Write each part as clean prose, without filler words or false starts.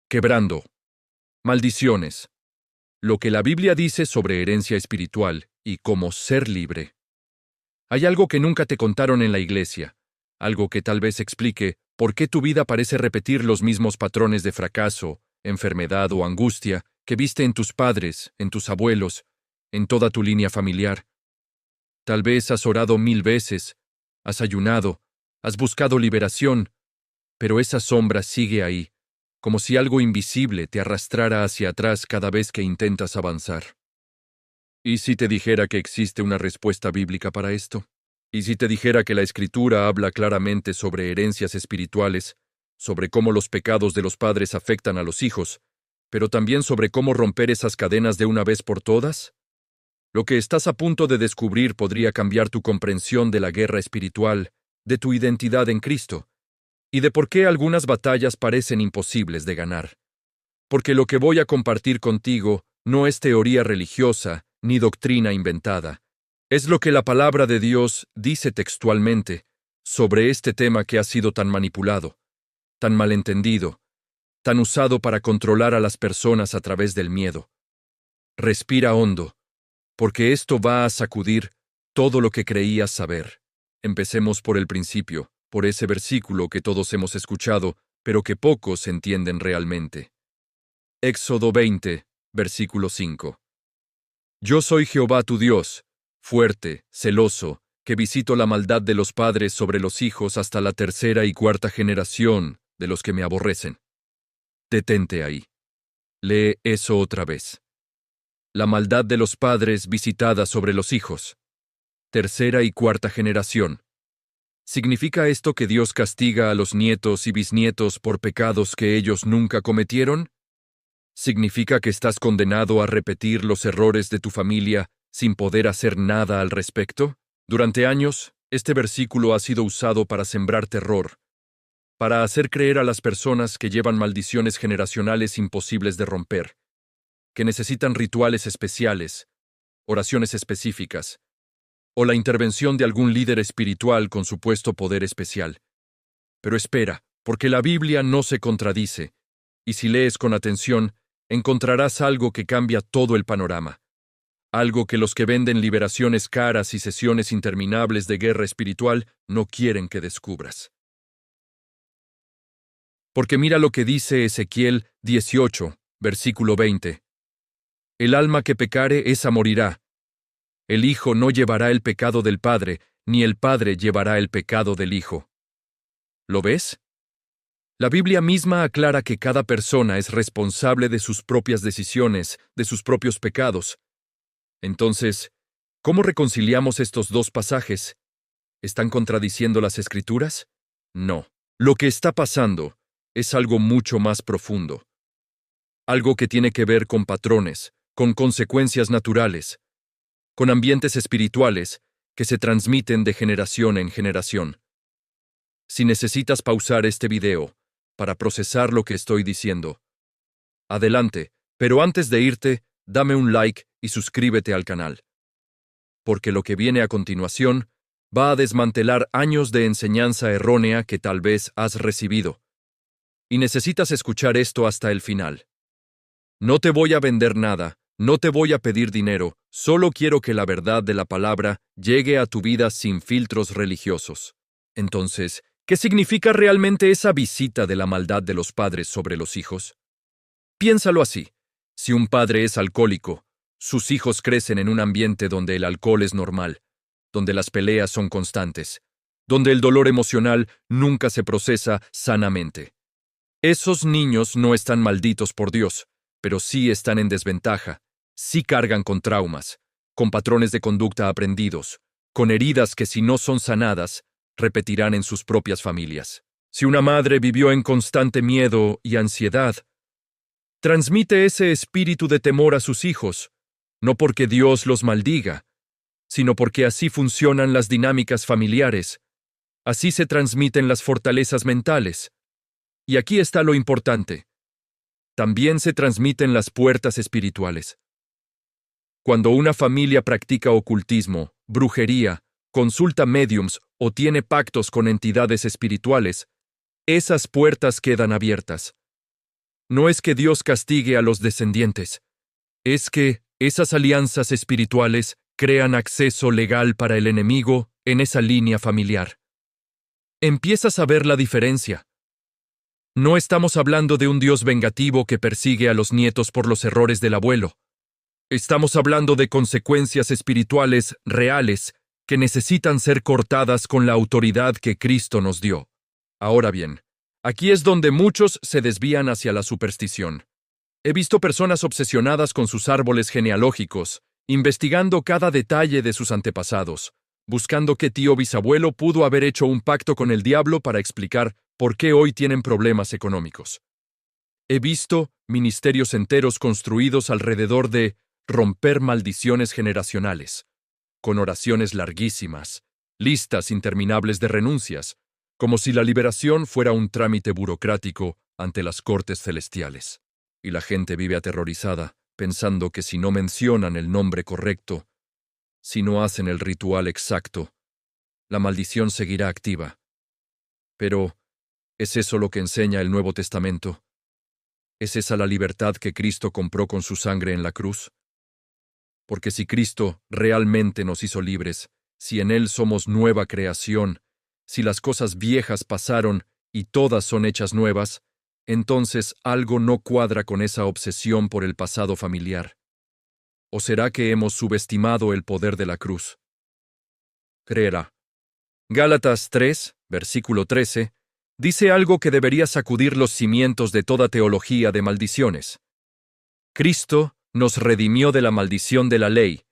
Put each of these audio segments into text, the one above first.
Quebrando. Maldiciones. Lo que la Biblia dice sobre herencia espiritual y cómo ser libre. Hay algo que nunca te contaron en la iglesia, algo que tal vez explique por qué tu vida parece repetir los mismos patrones de fracaso, enfermedad o angustia que viste en tus padres, en tus abuelos, en toda tu línea familiar. Tal vez has orado 1000 veces, has ayunado, has buscado liberación, pero esa sombra sigue ahí, como si algo invisible te arrastrara hacia atrás cada vez que intentas avanzar. ¿Y si te dijera que existe una respuesta bíblica para esto? ¿Y si te dijera que la Escritura habla claramente sobre herencias espirituales, sobre cómo los pecados de los padres afectan a los hijos, pero también sobre cómo romper esas cadenas de una vez por todas? Lo que estás a punto de descubrir podría cambiar tu comprensión de la guerra espiritual, de tu identidad en Cristo, y de por qué algunas batallas parecen imposibles de ganar. Porque lo que voy a compartir contigo no es teoría religiosa ni doctrina inventada. Es lo que la palabra de Dios dice textualmente sobre este tema que ha sido tan manipulado, tan malentendido, tan usado para controlar a las personas a través del miedo. Respira hondo, porque esto va a sacudir todo lo que creías saber. Empecemos por el principio, por ese versículo que todos hemos escuchado, pero que pocos entienden realmente. Éxodo 20, versículo 5. Yo soy Jehová tu Dios, fuerte, celoso, que visito la maldad de los padres sobre los hijos hasta la tercera y cuarta generación de los que me aborrecen. Detente ahí. Lee eso otra vez. La maldad de los padres visitada sobre los hijos. Tercera y cuarta generación. ¿Significa esto que Dios castiga a los nietos y bisnietos por pecados que ellos nunca cometieron? ¿Significa que estás condenado a repetir los errores de tu familia sin poder hacer nada al respecto? Durante años, este versículo ha sido usado para sembrar terror, para hacer creer a las personas que llevan maldiciones generacionales imposibles de romper, que necesitan rituales especiales, oraciones específicas, o la intervención de algún líder espiritual con supuesto poder especial. Pero espera, porque la Biblia no se contradice, y si lees con atención, encontrarás algo que cambia todo el panorama. Algo que los que venden liberaciones caras y sesiones interminables de guerra espiritual no quieren que descubras. Porque mira lo que dice Ezequiel 18, versículo 20. El alma que pecare, esa morirá. El hijo no llevará el pecado del padre, ni el padre llevará el pecado del hijo. ¿Lo ves? La Biblia misma aclara que cada persona es responsable de sus propias decisiones, de sus propios pecados. Entonces, ¿cómo reconciliamos estos dos pasajes? ¿Están contradiciendo las Escrituras? No. Lo que está pasando es algo mucho más profundo. Algo que tiene que ver con patrones, con consecuencias naturales, con ambientes espirituales que se transmiten de generación en generación. Si necesitas pausar este video para procesar lo que estoy diciendo, adelante, pero antes de irte, dame un like y suscríbete al canal. Porque lo que viene a continuación va a desmantelar años de enseñanza errónea que tal vez has recibido. Y necesitas escuchar esto hasta el final. No te voy a vender nada, no te voy a pedir dinero, solo quiero que la verdad de la palabra llegue a tu vida sin filtros religiosos. Entonces, ¿qué significa realmente esa visita de la maldad de los padres sobre los hijos? Piénsalo así. Si un padre es alcohólico, sus hijos crecen en un ambiente donde el alcohol es normal, donde las peleas son constantes, donde el dolor emocional nunca se procesa sanamente. Esos niños no están malditos por Dios, pero sí están en desventaja, sí cargan con traumas, con patrones de conducta aprendidos, con heridas que si no son sanadas, repetirán en sus propias familias. Si una madre vivió en constante miedo y ansiedad, transmite ese espíritu de temor a sus hijos, no porque Dios los maldiga, sino porque así funcionan las dinámicas familiares, así se transmiten las fortalezas mentales. Y aquí está lo importante. También se transmiten las puertas espirituales. Cuando una familia practica ocultismo, brujería, consulta médiums o tiene pactos con entidades espirituales, esas puertas quedan abiertas. No es que Dios castigue a los descendientes, es que esas alianzas espirituales crean acceso legal para el enemigo en esa línea familiar. Empiezas a ver la diferencia. No estamos hablando de un Dios vengativo que persigue a los nietos por los errores del abuelo. Estamos hablando de consecuencias espirituales reales que necesitan ser cortadas con la autoridad que Cristo nos dio. Ahora bien, aquí es donde muchos se desvían hacia la superstición. He visto personas obsesionadas con sus árboles genealógicos, investigando cada detalle de sus antepasados, buscando qué tío bisabuelo pudo haber hecho un pacto con el diablo para explicar por qué hoy tienen problemas económicos. He visto ministerios enteros construidos alrededor de romper maldiciones generacionales, con oraciones larguísimas, listas interminables de renuncias, como si la liberación fuera un trámite burocrático ante las cortes celestiales. Y la gente vive aterrorizada, pensando que si no mencionan el nombre correcto, si no hacen el ritual exacto, la maldición seguirá activa. Pero, ¿es eso lo que enseña el Nuevo Testamento? ¿Es esa la libertad que Cristo compró con su sangre en la cruz? Porque si Cristo realmente nos hizo libres, si en Él somos nueva creación, si las cosas viejas pasaron y todas son hechas nuevas, entonces algo no cuadra con esa obsesión por el pasado familiar. ¿O será que hemos subestimado el poder de la cruz? Creerá. Gálatas 3, versículo 13, dice algo que debería sacudir los cimientos de toda teología de maldiciones. Cristo nos redimió de la maldición de la ley,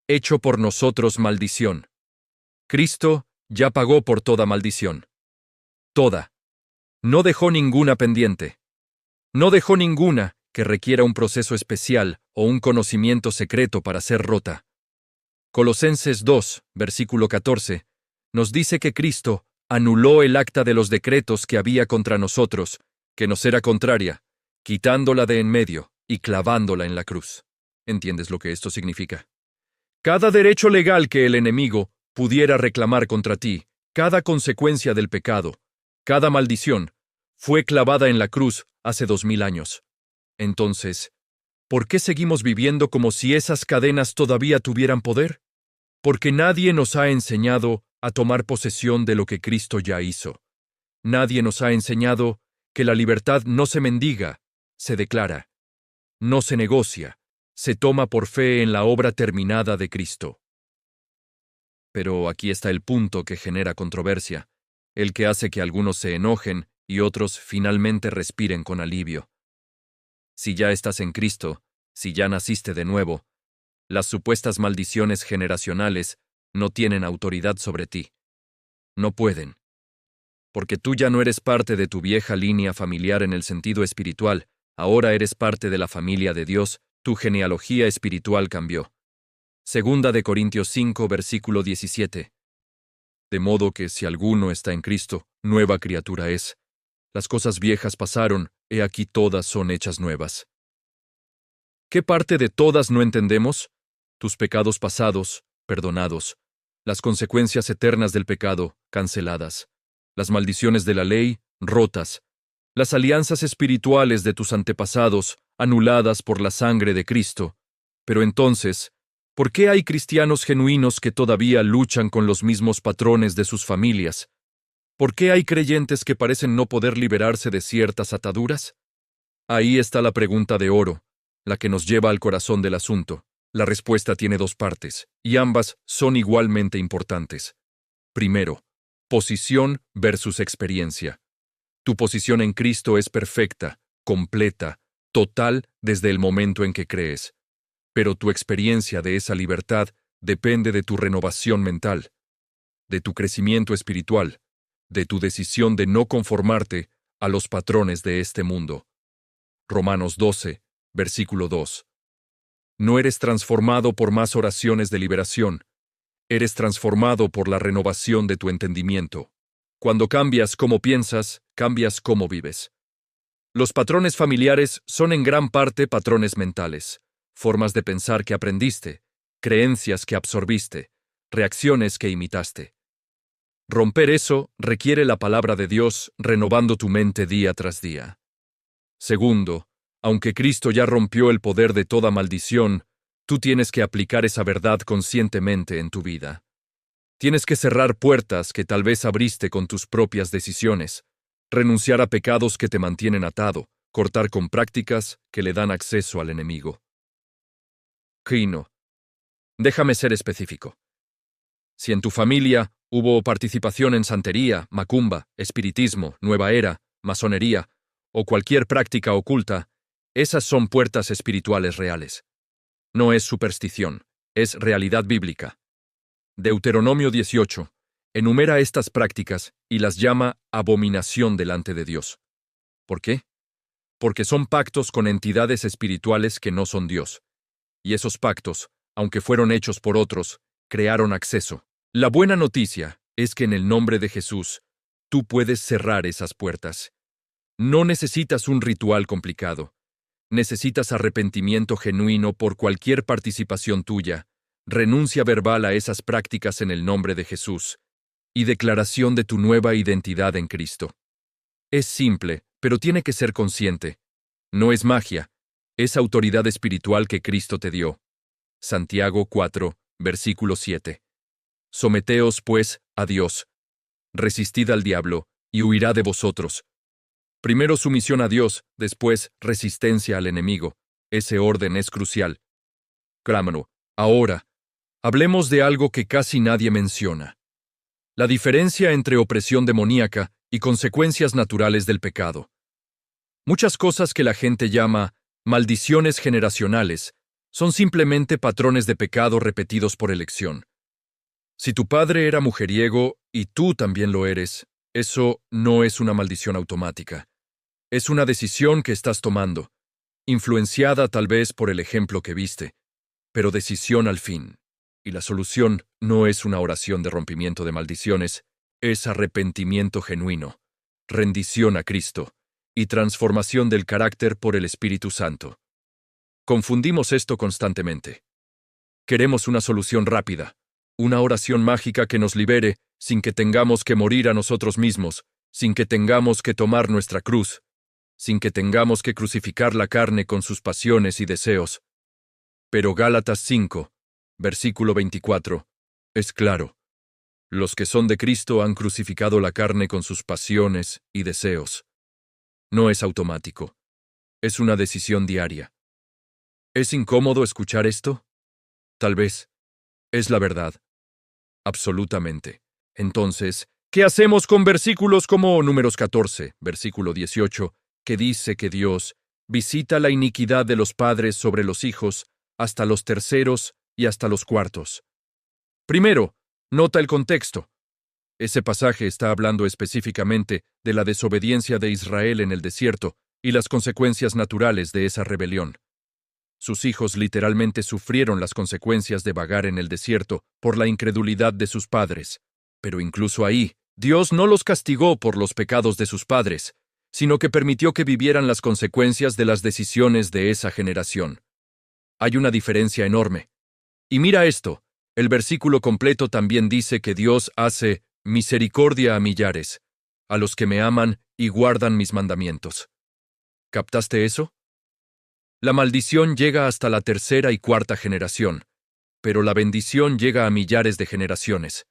hecho por nosotros maldición. Cristo ya pagó por toda maldición. Toda. No dejó ninguna pendiente. No dejó ninguna que requiera un proceso especial o un conocimiento secreto para ser rota. Colosenses 2, versículo 14, nos dice que Cristo anuló el acta de los decretos que había contra nosotros, que nos era contraria, quitándola de en medio y clavándola en la cruz. ¿Entiendes lo que esto significa? Cada derecho legal que el enemigo pudiera reclamar contra ti, cada consecuencia del pecado, cada maldición, fue clavada en la cruz hace 2000 años. Entonces, ¿por qué seguimos viviendo como si esas cadenas todavía tuvieran poder? Porque nadie nos ha enseñado a tomar posesión de lo que Cristo ya hizo. Nadie nos ha enseñado que la libertad no se mendiga, se declara. No se negocia, se toma por fe en la obra terminada de Cristo. Pero aquí está el punto que genera controversia, el que hace que algunos se enojen y otros finalmente respiren con alivio. Si ya estás en Cristo, si ya naciste de nuevo, las supuestas maldiciones generacionales no tienen autoridad sobre ti. No pueden. Porque tú ya no eres parte de tu vieja línea familiar en el sentido espiritual, ahora eres parte de la familia de Dios, tu genealogía espiritual cambió. Segunda de Corintios 5, versículo 17. De modo que si alguno está en Cristo, nueva criatura es. Las cosas viejas pasaron, he aquí todas son hechas nuevas. ¿Qué parte de todas no entendemos? Tus pecados pasados, perdonados. Las consecuencias eternas del pecado, canceladas. Las maldiciones de la ley, rotas. Las alianzas espirituales de tus antepasados, anuladas por la sangre de Cristo. Pero entonces, ¿por qué hay cristianos genuinos que todavía luchan con los mismos patrones de sus familias? ¿Por qué hay creyentes que parecen no poder liberarse de ciertas ataduras? Ahí está la pregunta de oro, la que nos lleva al corazón del asunto. La respuesta tiene dos partes, y ambas son igualmente importantes. Primero, posición versus experiencia. Tu posición en Cristo es perfecta, completa, total desde el momento en que crees. Pero tu experiencia de esa libertad depende de tu renovación mental, de tu crecimiento espiritual, de tu decisión de no conformarte a los patrones de este mundo. Romanos 12, versículo 2. No eres transformado por más oraciones de liberación, eres transformado por la renovación de tu entendimiento. Cuando cambias cómo piensas, cambias cómo vives. Los patrones familiares son en gran parte patrones mentales, formas de pensar que aprendiste, creencias que absorbiste, reacciones que imitaste. Romper eso requiere la palabra de Dios renovando tu mente día tras día. Segundo, Aunque Cristo ya rompió el poder de toda maldición, tú tienes que aplicar esa verdad conscientemente en tu vida. Tienes que cerrar puertas que tal vez abriste con tus propias decisiones, renunciar a pecados que te mantienen atado, cortar con prácticas que le dan acceso al enemigo. Quino. Déjame ser específico. Si en tu familia hubo participación en santería, macumba, espiritismo, nueva era, masonería o cualquier práctica oculta, esas son puertas espirituales reales. No es superstición, es realidad bíblica. Deuteronomio 18 enumera estas prácticas y las llama abominación delante de Dios. ¿Por qué? Porque son pactos con entidades espirituales que no son Dios. Y esos pactos, aunque fueron hechos por otros, crearon acceso. La buena noticia es que en el nombre de Jesús, tú puedes cerrar esas puertas. No necesitas un ritual complicado. Necesitas arrepentimiento genuino por cualquier participación tuya, renuncia verbal a esas prácticas en el nombre de Jesús, y declaración de tu nueva identidad en Cristo. Es simple, pero tiene que ser consciente. No es magia, es autoridad espiritual que Cristo te dio. Santiago 4, versículo 7. Someteos, pues, a Dios. Resistid al diablo, y huirá de vosotros. Primero sumisión a Dios, después resistencia al enemigo. Ese orden es crucial. Crámano. Ahora, hablemos de algo que casi nadie menciona. La diferencia entre opresión demoníaca y consecuencias naturales del pecado. Muchas cosas que la gente llama maldiciones generacionales son simplemente patrones de pecado repetidos por elección. Si tu padre era mujeriego y tú también lo eres, eso no es una maldición automática. Es una decisión que estás tomando, influenciada tal vez por el ejemplo que viste, pero decisión al fin. Y la solución no es una oración de rompimiento de maldiciones, es arrepentimiento genuino, rendición a Cristo y transformación del carácter por el Espíritu Santo. Confundimos esto constantemente. Queremos una solución rápida, una oración mágica que nos libere sin que tengamos que morir a nosotros mismos, sin que tengamos que tomar nuestra cruz, sin que tengamos que crucificar la carne con sus pasiones y deseos. Pero Gálatas 5, versículo 24, es claro. Los que son de Cristo han crucificado la carne con sus pasiones y deseos. No es automático. Es una decisión diaria. ¿Es incómodo escuchar esto? Tal vez. Es la verdad. Absolutamente. Entonces, ¿qué hacemos con versículos como Números 14, versículo 18, que dice que Dios visita la iniquidad de los padres sobre los hijos hasta los terceros y hasta los cuartos? Primero, nota el contexto. Ese pasaje está hablando específicamente de la desobediencia de Israel en el desierto y las consecuencias naturales de esa rebelión. Sus hijos literalmente sufrieron las consecuencias de vagar en el desierto por la incredulidad de sus padres. Pero incluso ahí, Dios no los castigó por los pecados de sus padres, sino que permitió que vivieran las consecuencias de las decisiones de esa generación. Hay una diferencia enorme. Y mira esto, el versículo completo también dice que Dios hace misericordia a millares, a los que me aman y guardan mis mandamientos. ¿Captaste eso? La maldición llega hasta la tercera y cuarta generación, pero la bendición llega a millares de generaciones.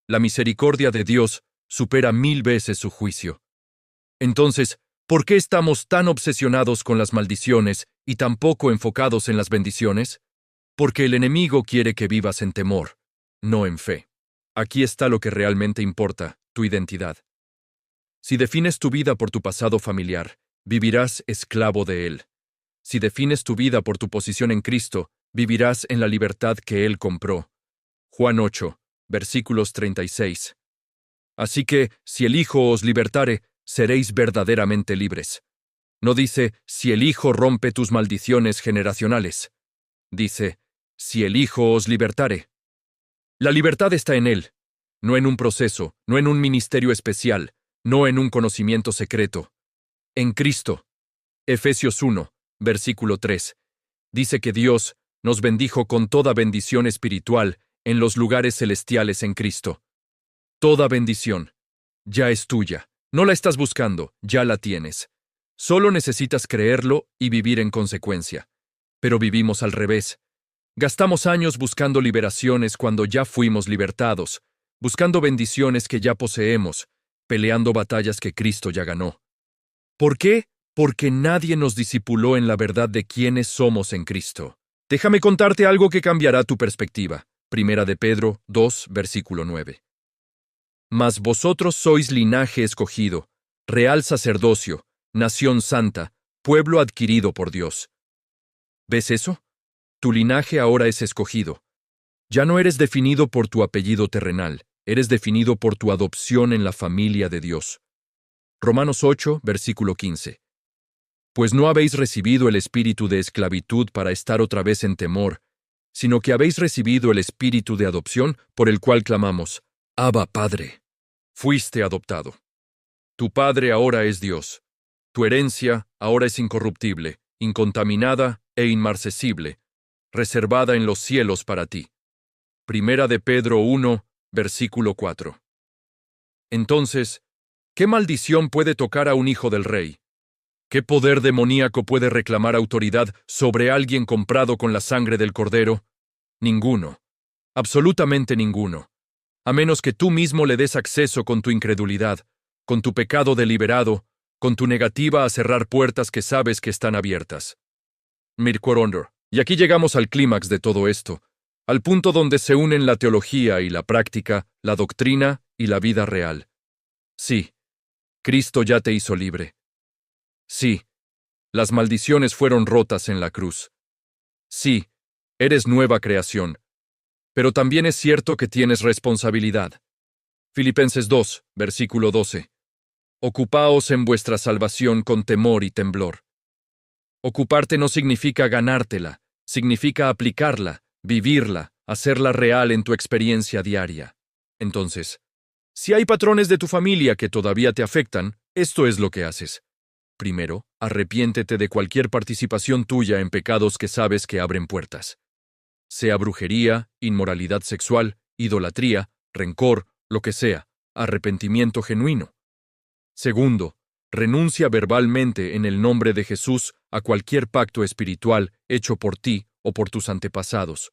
La misericordia de Dios supera 1000 veces su juicio. Entonces, ¿por qué estamos tan obsesionados con las maldiciones y tan poco enfocados en las bendiciones? Porque el enemigo quiere que vivas en temor, no en fe. Aquí está lo que realmente importa, tu identidad. Si defines tu vida por tu pasado familiar, vivirás esclavo de él. Si defines tu vida por tu posición en Cristo, vivirás en la libertad que Él compró. Juan 8, versículos 36. Así que, si el Hijo os libertare, seréis verdaderamente libres. No dice, si el Hijo rompe tus maldiciones generacionales. Dice, si el Hijo os libertare. La libertad está en Él, no en un proceso, no en un ministerio especial, no en un conocimiento secreto. En Cristo. Efesios 1. Versículo 3. Dice que Dios nos bendijo con toda bendición espiritual en los lugares celestiales en Cristo. Toda bendición. Ya es tuya. No la estás buscando, ya la tienes. Solo necesitas creerlo y vivir en consecuencia. Pero vivimos al revés. Gastamos años buscando liberaciones cuando ya fuimos libertados, buscando bendiciones que ya poseemos, peleando batallas que Cristo ya ganó. ¿Por qué? Porque nadie nos discipuló en la verdad de quiénes somos en Cristo. Déjame contarte algo que cambiará tu perspectiva. Primera de Pedro 2, versículo 9. Mas vosotros sois linaje escogido, real sacerdocio, nación santa, pueblo adquirido por Dios. ¿Ves eso? Tu linaje ahora es escogido. Ya no eres definido por tu apellido terrenal, eres definido por tu adopción en la familia de Dios. Romanos 8, versículo 15. Pues no habéis recibido el espíritu de esclavitud para estar otra vez en temor, sino que habéis recibido el espíritu de adopción por el cual clamamos, Abba, Padre. Fuiste adoptado. Tu Padre ahora es Dios. Tu herencia ahora es incorruptible, incontaminada e inmarcesible, reservada en los cielos para ti. Primera de Pedro 1, versículo 4. Entonces, ¿qué maldición puede tocar a un hijo del rey? ¿Qué poder demoníaco puede reclamar autoridad sobre alguien comprado con la sangre del Cordero? Ninguno. Absolutamente ninguno. A menos que tú mismo le des acceso con tu incredulidad, con tu pecado deliberado, con tu negativa a cerrar puertas que sabes que están abiertas. Mirkorondor. Y aquí llegamos al clímax de todo esto, al punto donde se unen la teología y la práctica, la doctrina y la vida real. Sí, Cristo ya te hizo libre. Sí, las maldiciones fueron rotas en la cruz. Sí, eres nueva creación. Pero también es cierto que tienes responsabilidad. Filipenses 2, versículo 12. Ocupaos en vuestra salvación con temor y temblor. Ocuparte no significa ganártela, significa aplicarla, vivirla, hacerla real en tu experiencia diaria. Entonces, si hay patrones de tu familia que todavía te afectan, esto es lo que haces. Primero, arrepiéntete de cualquier participación tuya en pecados que sabes que abren puertas. Sea brujería, inmoralidad sexual, idolatría, rencor, lo que sea, arrepentimiento genuino. Segundo, renuncia verbalmente en el nombre de Jesús a cualquier pacto espiritual hecho por ti o por tus antepasados.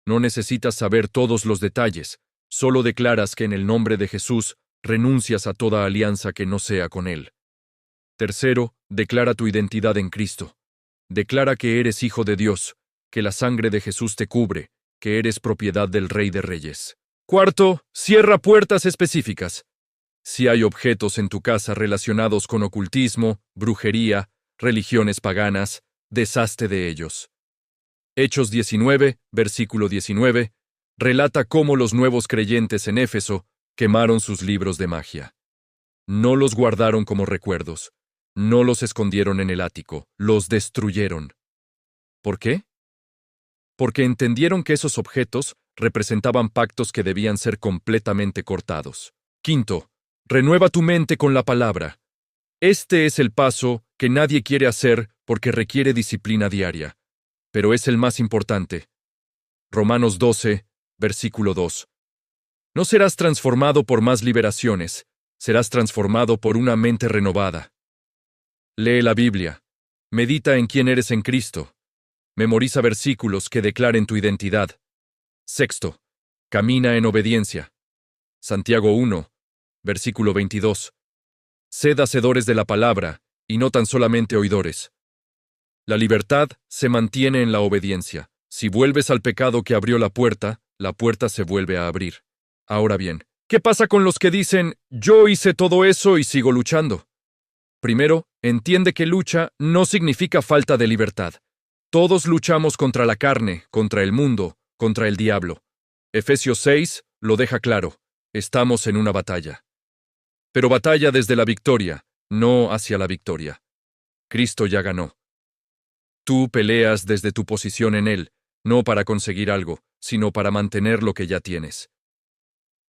No necesitas saber todos los detalles, solo declaras que en el nombre de Jesús renuncias a toda alianza que no sea con Él. Tercero, declara tu identidad en Cristo. Declara que eres hijo de Dios, que la sangre de Jesús te cubre, que eres propiedad del Rey de Reyes. Cuarto, cierra puertas específicas. Si hay objetos en tu casa relacionados con ocultismo, brujería, religiones paganas, deshazte de ellos. Hechos 19, versículo 19, relata cómo los nuevos creyentes en Éfeso quemaron sus libros de magia. No los guardaron como recuerdos, no los escondieron en el ático, los destruyeron. ¿Por qué? Porque entendieron que esos objetos representaban pactos que debían ser completamente cortados. Quinto, renueva tu mente con la palabra. Este es el paso que nadie quiere hacer porque requiere disciplina diaria, pero es el más importante. Romanos 12, versículo 2. No serás transformado por más liberaciones, serás transformado por una mente renovada. Lee la Biblia, medita en quién eres en Cristo, memoriza versículos que declaren tu identidad. Sexto, camina en obediencia. Santiago 1, versículo 22. Sed hacedores de la palabra, y no tan solamente oidores. La libertad se mantiene en la obediencia. Si vuelves al pecado que abrió la puerta se vuelve a abrir. Ahora bien, ¿qué pasa con los que dicen, yo hice todo eso y sigo luchando? Primero, entiende que lucha no significa falta de libertad. Todos luchamos contra la carne, contra el mundo, contra el diablo. Efesios 6 lo deja claro, estamos en una batalla. Pero batalla desde la victoria, no hacia la victoria. Cristo ya ganó. Tú peleas desde tu posición en Él, no para conseguir algo, sino para mantener lo que ya tienes.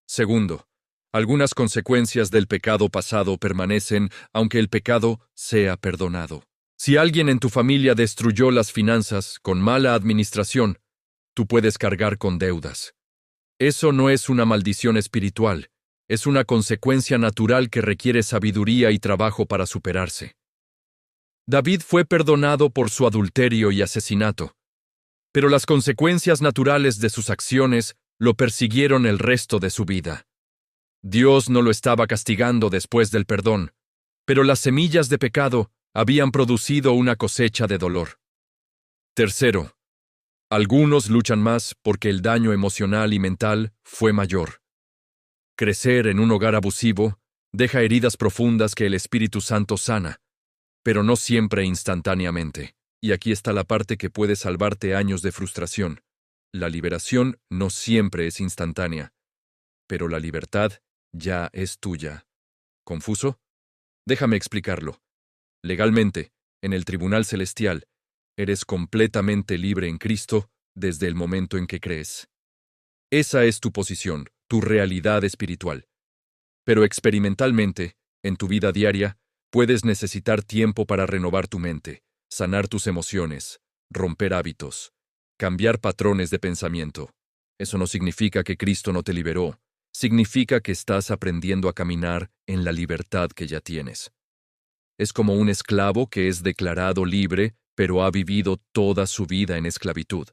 Segundo, algunas consecuencias del pecado pasado permanecen, aunque el pecado sea perdonado. Si alguien en tu familia destruyó las finanzas con mala administración, tú puedes cargar con deudas. Eso no es una maldición espiritual, es una consecuencia natural que requiere sabiduría y trabajo para superarse. David fue perdonado por su adulterio y asesinato, pero las consecuencias naturales de sus acciones lo persiguieron el resto de su vida. Dios no lo estaba castigando después del perdón, pero las semillas de pecado habían producido una cosecha de dolor. Tercero, algunos luchan más porque el daño emocional y mental fue mayor. Crecer en un hogar abusivo deja heridas profundas que el Espíritu Santo sana, pero no siempre instantáneamente. Y aquí está la parte que puede salvarte años de frustración. La liberación no siempre es instantánea, pero la libertad ya es tuya. ¿Confuso? Déjame explicarlo. Legalmente, en el Tribunal Celestial, eres completamente libre en Cristo desde el momento en que crees. Esa es tu posición, tu realidad espiritual. Pero experimentalmente, en tu vida diaria, puedes necesitar tiempo para renovar tu mente, sanar tus emociones, romper hábitos, cambiar patrones de pensamiento. Eso no significa que Cristo no te liberó, significa que estás aprendiendo a caminar en la libertad que ya tienes. Es como un esclavo que es declarado libre, pero ha vivido toda su vida en esclavitud.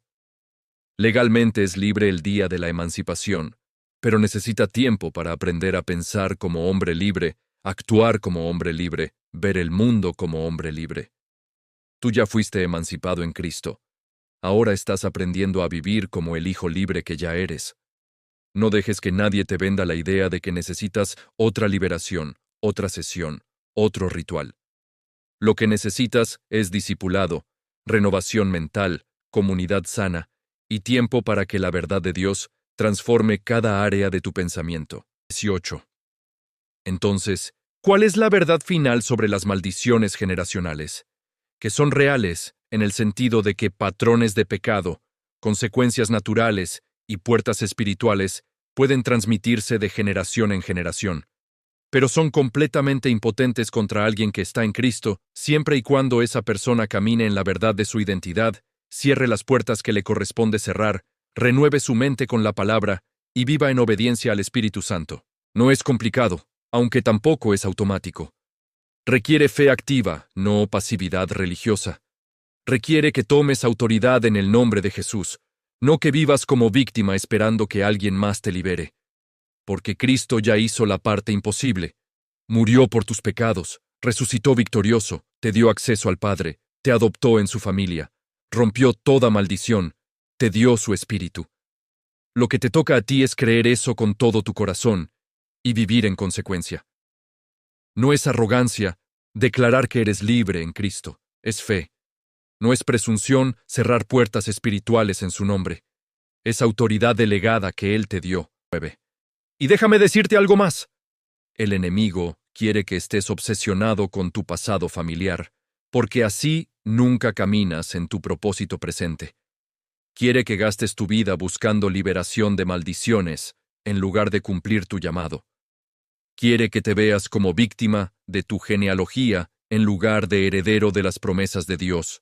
Legalmente es libre el día de la emancipación, pero necesita tiempo para aprender a pensar como hombre libre, actuar como hombre libre, ver el mundo como hombre libre. Tú ya fuiste emancipado en Cristo. Ahora estás aprendiendo a vivir como el hijo libre que ya eres. No dejes que nadie te venda la idea de que necesitas otra liberación, otra sesión, otro ritual. Lo que necesitas es discipulado, renovación mental, comunidad sana y tiempo para que la verdad de Dios transforme cada área de tu pensamiento. 18. Entonces, ¿cuál es la verdad final sobre las maldiciones generacionales? Que son reales en el sentido de que patrones de pecado, consecuencias naturales y puertas espirituales pueden transmitirse de generación en generación, pero son completamente impotentes contra alguien que está en Cristo, siempre y cuando esa persona camine en la verdad de su identidad, cierre las puertas que le corresponde cerrar, renueve su mente con la palabra y viva en obediencia al Espíritu Santo. No es complicado, aunque tampoco es automático. Requiere fe activa, no pasividad religiosa. Requiere que tomes autoridad en el nombre de Jesús, no que vivas como víctima esperando que alguien más te libere. Porque Cristo ya hizo la parte imposible. Murió por tus pecados, resucitó victorioso, te dio acceso al Padre, te adoptó en su familia, rompió toda maldición, te dio su espíritu. Lo que te toca a ti es creer eso con todo tu corazón y vivir en consecuencia. No es arrogancia declarar que eres libre en Cristo, es fe. No es presunción cerrar puertas espirituales en su nombre. Es autoridad delegada que Él te dio. 9. Y déjame decirte algo más. El enemigo quiere que estés obsesionado con tu pasado familiar, porque así nunca caminas en tu propósito presente. Quiere que gastes tu vida buscando liberación de maldiciones, en lugar de cumplir tu llamado. Quiere que te veas como víctima de tu genealogía, en lugar de heredero de las promesas de Dios.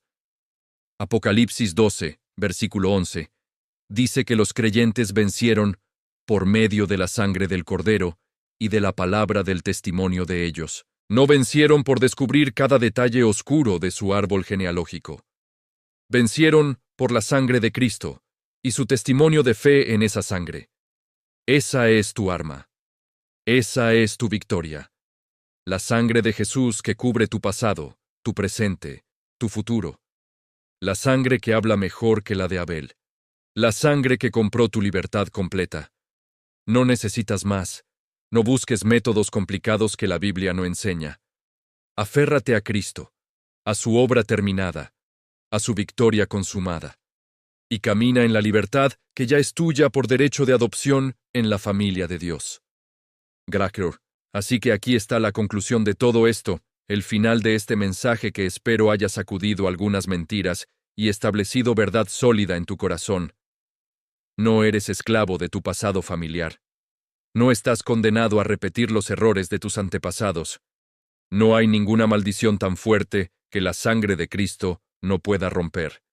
Apocalipsis 12, versículo 11, dice que los creyentes vencieron por medio de la sangre del Cordero y de la palabra del testimonio de ellos. No vencieron por descubrir cada detalle oscuro de su árbol genealógico. Vencieron por la sangre de Cristo y su testimonio de fe en esa sangre. Esa es tu arma. Esa es tu victoria. La sangre de Jesús que cubre tu pasado, tu presente, tu futuro. La sangre que habla mejor que la de Abel. La sangre que compró tu libertad completa. No necesitas más. No busques métodos complicados que la Biblia no enseña. Aférrate a Cristo, a su obra terminada, a su victoria consumada. Y camina en la libertad que ya es tuya por derecho de adopción en la familia de Dios. Gracias. Así que aquí está la conclusión de todo esto, el final de este mensaje que espero haya sacudido algunas mentiras y establecido verdad sólida en tu corazón. No eres esclavo de tu pasado familiar. No estás condenado a repetir los errores de tus antepasados. No hay ninguna maldición tan fuerte que la sangre de Cristo no pueda romper.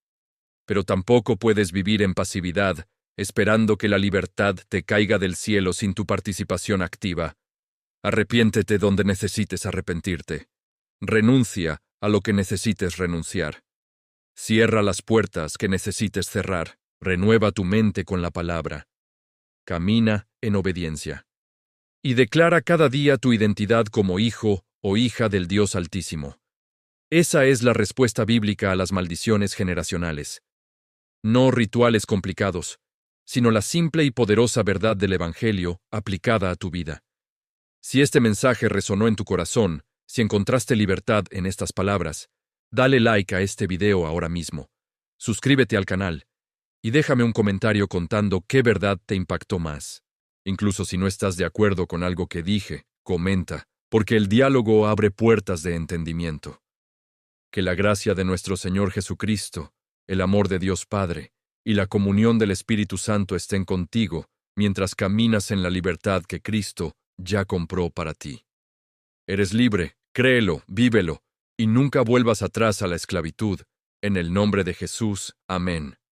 Pero tampoco puedes vivir en pasividad, esperando que la libertad te caiga del cielo sin tu participación activa. Arrepiéntete donde necesites arrepentirte. Renuncia a lo que necesites renunciar. Cierra las puertas que necesites cerrar. Renueva tu mente con la palabra. Camina en obediencia. Y declara cada día tu identidad como hijo o hija del Dios Altísimo. Esa es la respuesta bíblica a las maldiciones generacionales. No rituales complicados, sino la simple y poderosa verdad del Evangelio aplicada a tu vida. Si este mensaje resonó en tu corazón, si encontraste libertad en estas palabras, dale like a este video ahora mismo, suscríbete al canal y déjame un comentario contando qué verdad te impactó más. Incluso si no estás de acuerdo con algo que dije, comenta, porque el diálogo abre puertas de entendimiento. Que la gracia de nuestro Señor Jesucristo, el amor de Dios Padre y la comunión del Espíritu Santo estén contigo mientras caminas en la libertad que Cristo ya compró para ti. Eres libre, créelo, vívelo, y nunca vuelvas atrás a la esclavitud. En el nombre de Jesús, amén.